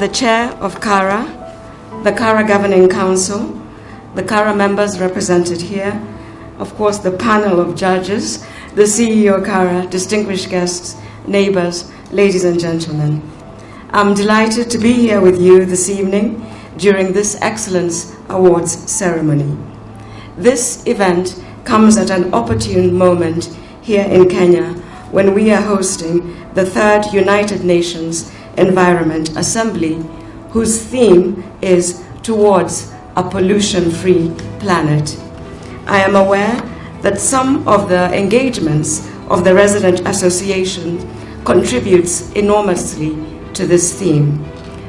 the chair of CARA, the CARA Governing Council, the CARA members represented here, of course the panel of judges, the CEO CARA, distinguished guests, neighbors, ladies and gentlemen. I'm delighted to be here with you this evening during this Excellence Awards ceremony. This event comes at an opportune moment here in Kenya when we are hosting the third United Nations Environment Assembly, whose theme is Towards a Pollution-Free Planet. I am aware that some of the engagements of the resident association contributes enormously to this theme.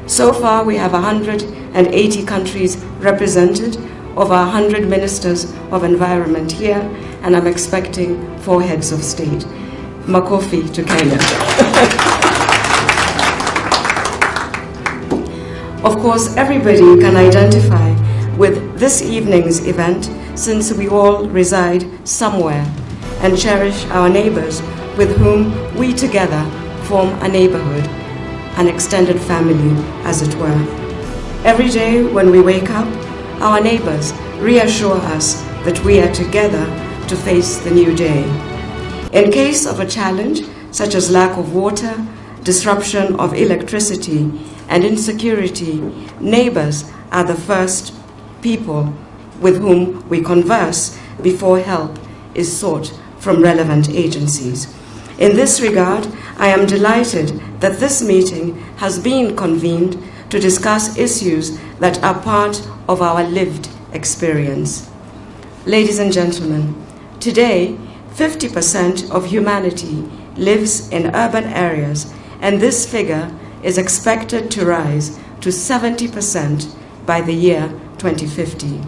So far, we have 180 countries represented, over 100 ministers of environment here, and I'm expecting 4 heads of state. Makofi to Kenya. Of course, everybody can identify with this evening's event since we all reside somewhere and cherish our neighbors with whom we together form a neighborhood, an extended family, as it were. Every day when we wake up, our neighbors reassure us that we are together to face the new day. In case of a challenge, such as lack of water, disruption of electricity, and insecurity, neighbors are the first people with whom we converse before help is sought from relevant agencies. In this regard, I am delighted that this meeting has been convened to discuss issues that are part of our lived experience. Ladies and gentlemen, today, 50% of humanity lives in urban areas, and this figure is expected to rise to 70% by the year 2050.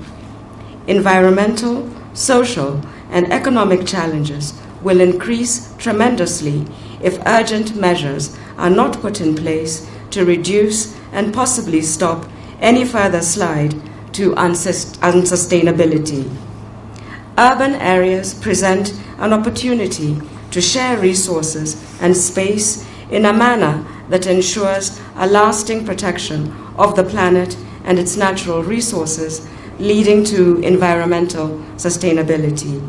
Environmental, social, and economic challenges will increase tremendously if urgent measures are not put in place to reduce and possibly stop any further slide to unsustainability. Urban areas present an opportunity to share resources and space in a manner that ensures a lasting protection of the planet and its natural resources, leading to environmental sustainability.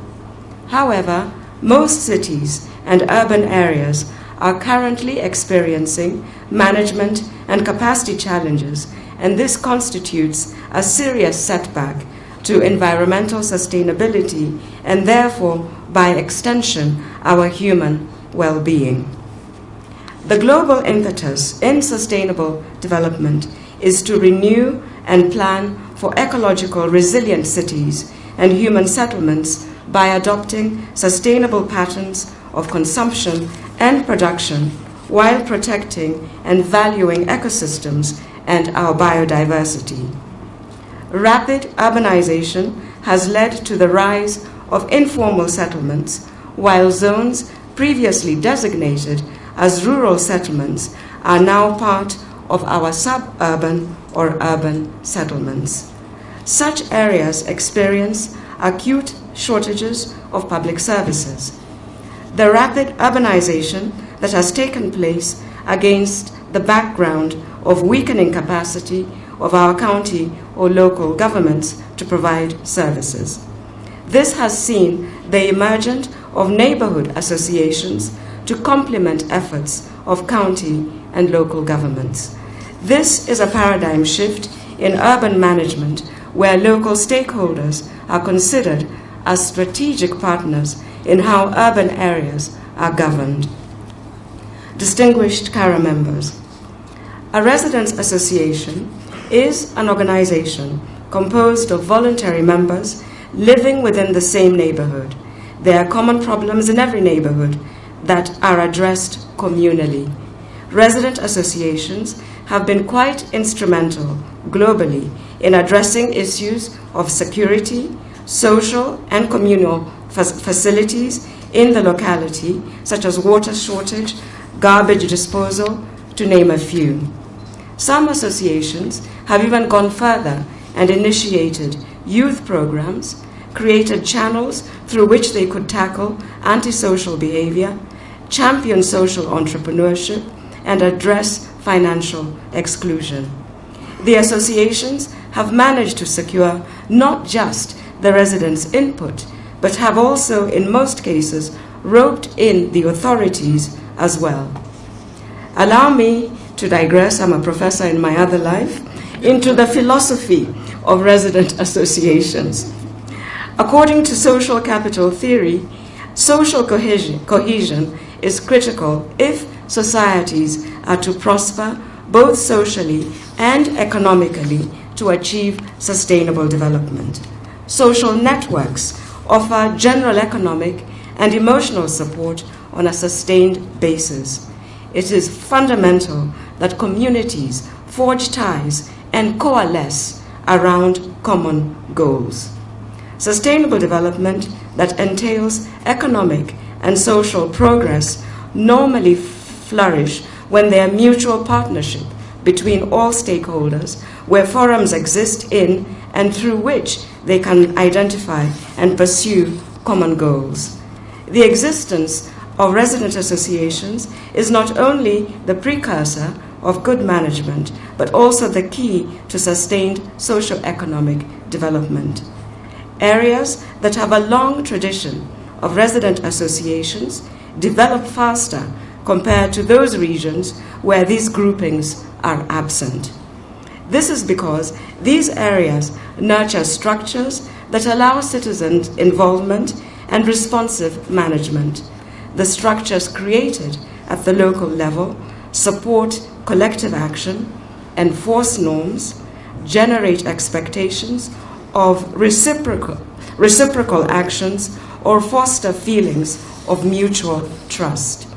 However, most cities and urban areas are currently experiencing management and capacity challenges, and this constitutes a serious setback to environmental sustainability and therefore, by extension, our human well-being. The global impetus in sustainable development is to renew and plan for ecological resilient cities and human settlements by adopting sustainable patterns of consumption and production while protecting and valuing ecosystems and our biodiversity. Rapid urbanization has led to the rise of informal settlements, while zones previously designated as rural settlements are now part of our suburban or urban settlements. Such areas experience acute shortages of public services. The rapid urbanization that has taken place against the background of weakening capacity of our county or local governments to provide services. This has seen the emergence of neighborhood associations to complement efforts of county and local governments. This is a paradigm shift in urban management where local stakeholders are considered as strategic partners in how urban areas are governed. Distinguished CARA members, a residents' association is an organization composed of voluntary members living within the same neighborhood. There are common problems in every neighborhood that are addressed communally. Resident associations have been quite instrumental globally in addressing issues of security, social and communal facilities in the locality, such as water shortage, garbage disposal, to name a few. Some associations have even gone further and initiated youth programs, created channels through which they could tackle antisocial behavior, champion social entrepreneurship, and address financial exclusion. The associations have managed to secure not just the residents' input, but have also, in most cases, roped in the authorities as well. Allow me to digress, I'm a professor in my other life, into the philosophy of resident associations. According to social capital theory, social cohesion is critical if societies are to prosper both socially and economically to achieve sustainable development. Social networks offer general economic and emotional support on a sustained basis. It is fundamental that communities forge ties and coalesce around common goals. Sustainable development that entails economic and social progress normally flourish when there are mutual partnership between all stakeholders, where forums exist in and through which they can identify and pursue common goals. The existence of resident associations is not only the precursor of good management, but also the key to sustained socio-economic development. Areas that have a long tradition of resident associations develop faster compared to those regions where these groupings are absent. This is because these areas nurture structures that allow citizens' involvement and responsive management. The structures created at the local level support collective action, enforce norms, generate expectations of reciprocal actions, or foster feelings of mutual trust.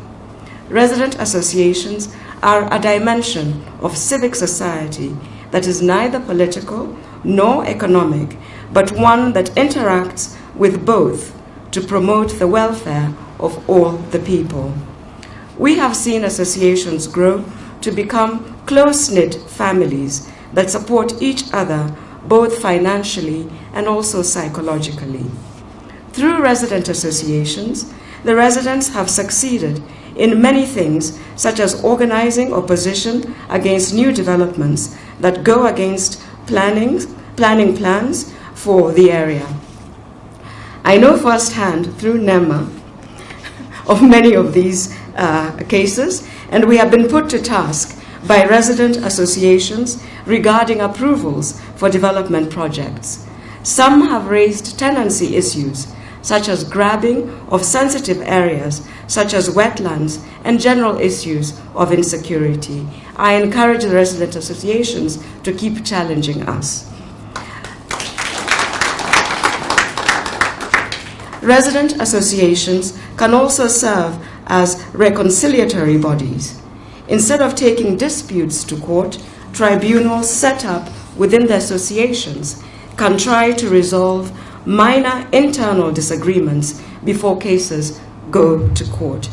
Resident associations are a dimension of civic society that is neither political nor economic, but one that interacts with both to promote the welfare of all the people. We have seen associations grow to become close-knit families that support each other both financially and also psychologically. Through resident associations, the residents have succeeded in many things, such as organizing opposition against new developments that go against planning plans for the area. I know firsthand through NEMA of many of these cases, and we have been put to task by resident associations regarding approvals for development projects. Some have raised tenancy issues, such as grabbing of sensitive areas, such as wetlands, and general issues of insecurity. I encourage the resident associations to keep challenging us. Resident associations can also serve as reconciliatory bodies. Instead of taking disputes to court, tribunals set up within the associations can try to resolve minor internal disagreements before cases go to court.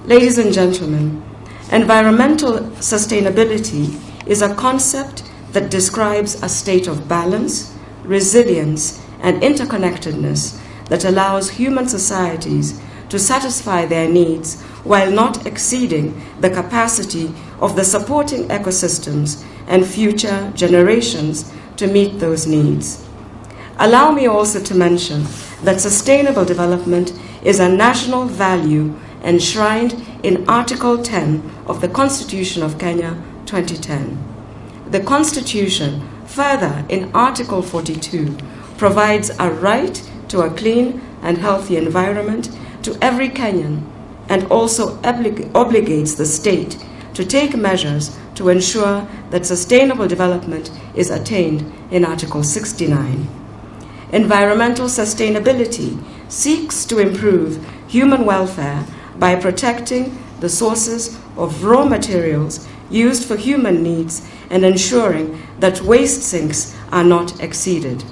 Ladies and gentlemen, environmental sustainability is a concept that describes a state of balance, resilience, and interconnectedness that allows human societies to satisfy their needs while not exceeding the capacity of the supporting ecosystems and future generations to meet those needs. Allow me also to mention that sustainable development is a national value enshrined in Article 10 of the Constitution of Kenya 2010. The Constitution, further in Article 42, provides a right to a clean and healthy environment to every Kenyan, and also obligates the state to take measures to ensure that sustainable development is attained in Article 69. Environmental sustainability seeks to improve human welfare by protecting the sources of raw materials used for human needs and ensuring that waste sinks are not exceeded.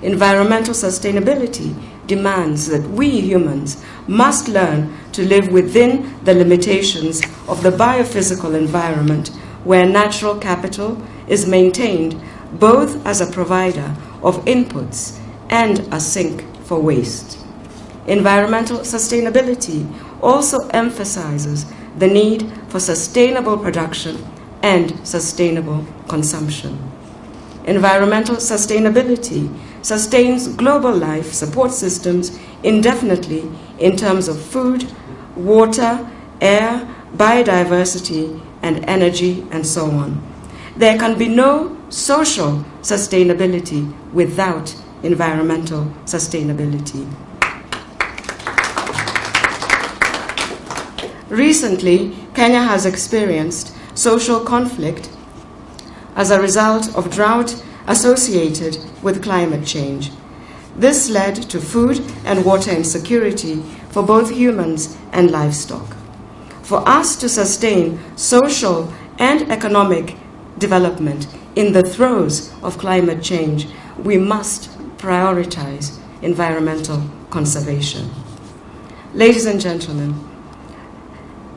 Environmental sustainability demands that we humans must learn to live within the limitations of the biophysical environment where natural capital is maintained both as a provider of inputs and a sink for waste. Environmental sustainability also emphasizes the need for sustainable production and sustainable consumption. Environmental sustainability sustains global life support systems indefinitely in terms of food, water, air, biodiversity, and energy, and so on. There can be no social sustainability without environmental sustainability. Recently, Kenya has experienced social conflict as a result of drought associated with climate change. This led to food and water insecurity for both humans and livestock. For us to sustain social and economic development in the throes of climate change, we must prioritize environmental conservation. Ladies and gentlemen,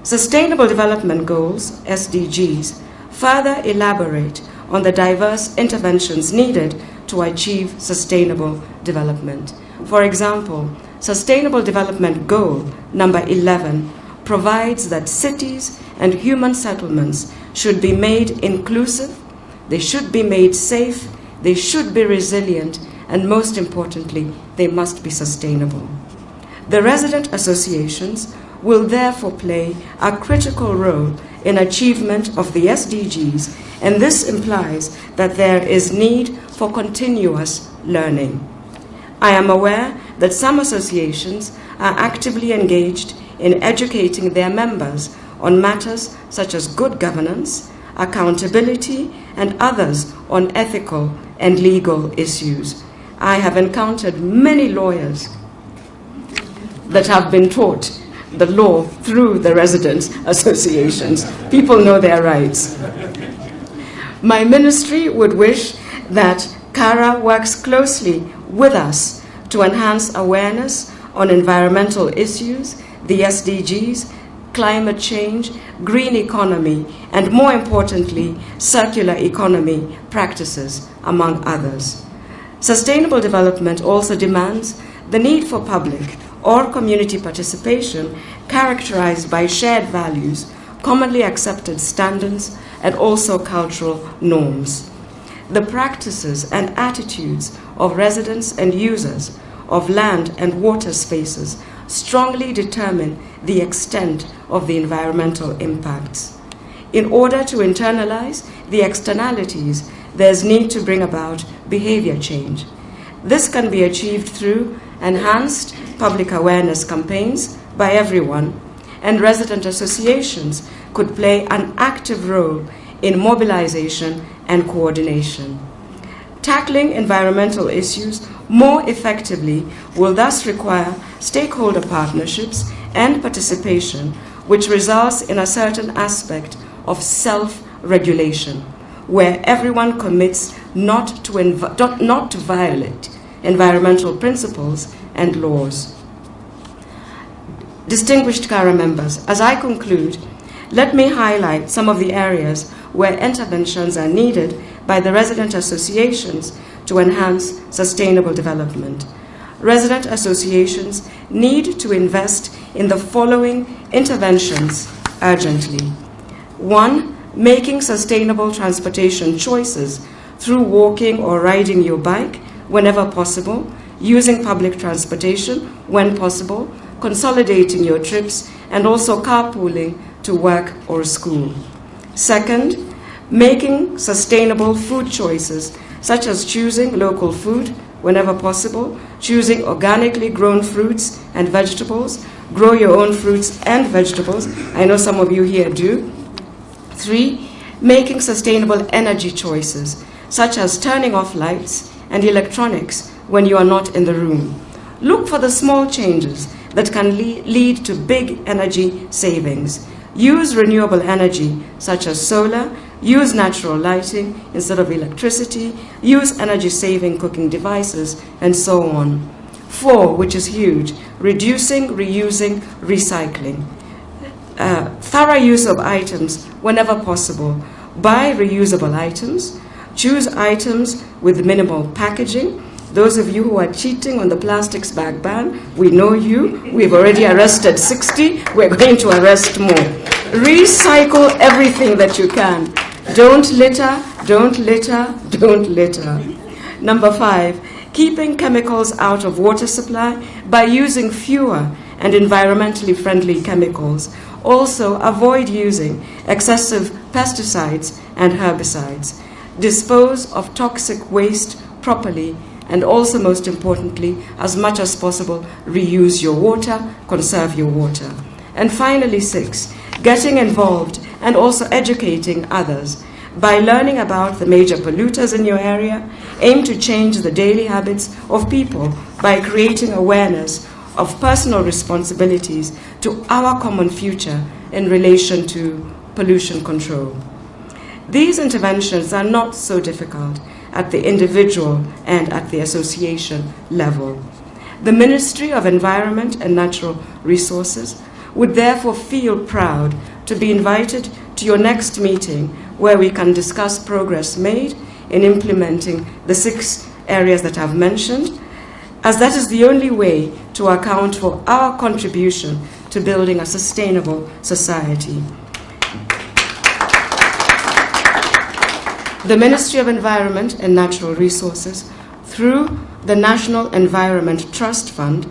Sustainable Development Goals, SDGs, further elaborate on the diverse interventions needed to achieve sustainable development. For example, Sustainable Development Goal number 11 provides that cities and human settlements should be made inclusive, they should be made safe, they should be resilient, and most importantly, they must be sustainable. The resident associations will therefore play a critical role in achievement of the SDGs, and this implies that there is need for continuous learning. I am aware that some associations are actively engaged in educating their members on matters such as good governance, accountability, and others on ethical and legal issues. I have encountered many lawyers that have been taught the law through the residents' associations. People know their rights. My ministry would wish that CARA works closely with us to enhance awareness on environmental issues, the SDGs, climate change, green economy, and more importantly, circular economy practices, among others. Sustainable development also demands the need for public or community participation characterized by shared values, commonly accepted standards, and also cultural norms. The practices and attitudes of residents and users of land and water spaces strongly determine the extent of the environmental impacts. In order to internalize the externalities, there's need to bring about behavior change. This can be achieved through enhanced public awareness campaigns by everyone, and resident associations could play an active role in mobilization and coordination. Tackling environmental issues more effectively will thus require stakeholder partnerships and participation, which results in a certain aspect of self-regulation, where everyone commits not to violate environmental principles and laws. Distinguished CARA members, as I conclude, let me highlight some of the areas where interventions are needed by the resident associations to enhance sustainable development. Resident associations need to invest in the following interventions urgently. 1. Making sustainable transportation choices through walking or riding your bike whenever possible, using public transportation when possible, consolidating your trips, and also carpooling to work or school. 2nd, making sustainable food choices, such as choosing local food whenever possible, choosing organically grown fruits and vegetables, grow your own fruits and vegetables. I know some of you here do. 3, making sustainable energy choices, such as turning off lights and electronics when you are not in the room. Look for the small changes that can lead to big energy savings. Use renewable energy, such as solar, use natural lighting instead of electricity, use energy-saving cooking devices, and so on. 4, which is huge, reducing, reusing, recycling. Thorough use of items whenever possible. Buy reusable items. Choose items with minimal packaging. Those of you who are cheating on the plastics bag ban, we know you. We've already arrested 60. We're going to arrest more. Recycle everything that you can. Don't litter, don't litter, don't litter. Number 5, keeping chemicals out of water supply by using fewer and environmentally friendly chemicals. Also, avoid using excessive pesticides and herbicides. Dispose of toxic waste properly, and also, most importantly, as much as possible, reuse your water, conserve your water. And finally, 6, getting involved and also educating others. By learning about the major polluters in your area, aim to change the daily habits of people by creating awareness of personal responsibilities to our common future in relation to pollution control. These interventions are not so difficult at the individual and at the association level. The Ministry of Environment and Natural Resources would therefore feel proud to be invited to your next meeting where we can discuss progress made in implementing the 6 areas that I've mentioned, as that is the only way to account for our contribution to building a sustainable society. The Ministry of Environment and Natural Resources, through the National Environment Trust Fund,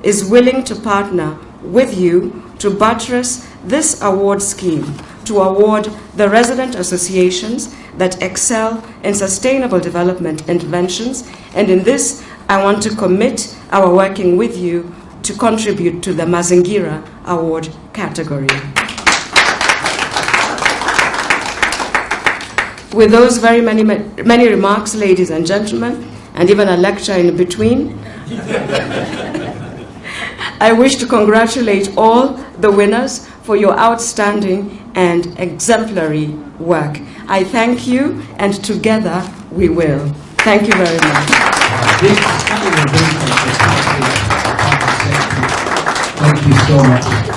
is willing to partner with you to buttress this award scheme to award the resident associations that excel in sustainable development interventions. And in this, I want to commit our working with you to contribute to the Mazingira Award category. With those very many remarks, ladies and gentlemen, and even a lecture in between, I wish to congratulate all the winners for your outstanding and exemplary work. I thank you, and together we will. Thank you very much. Thank you so much.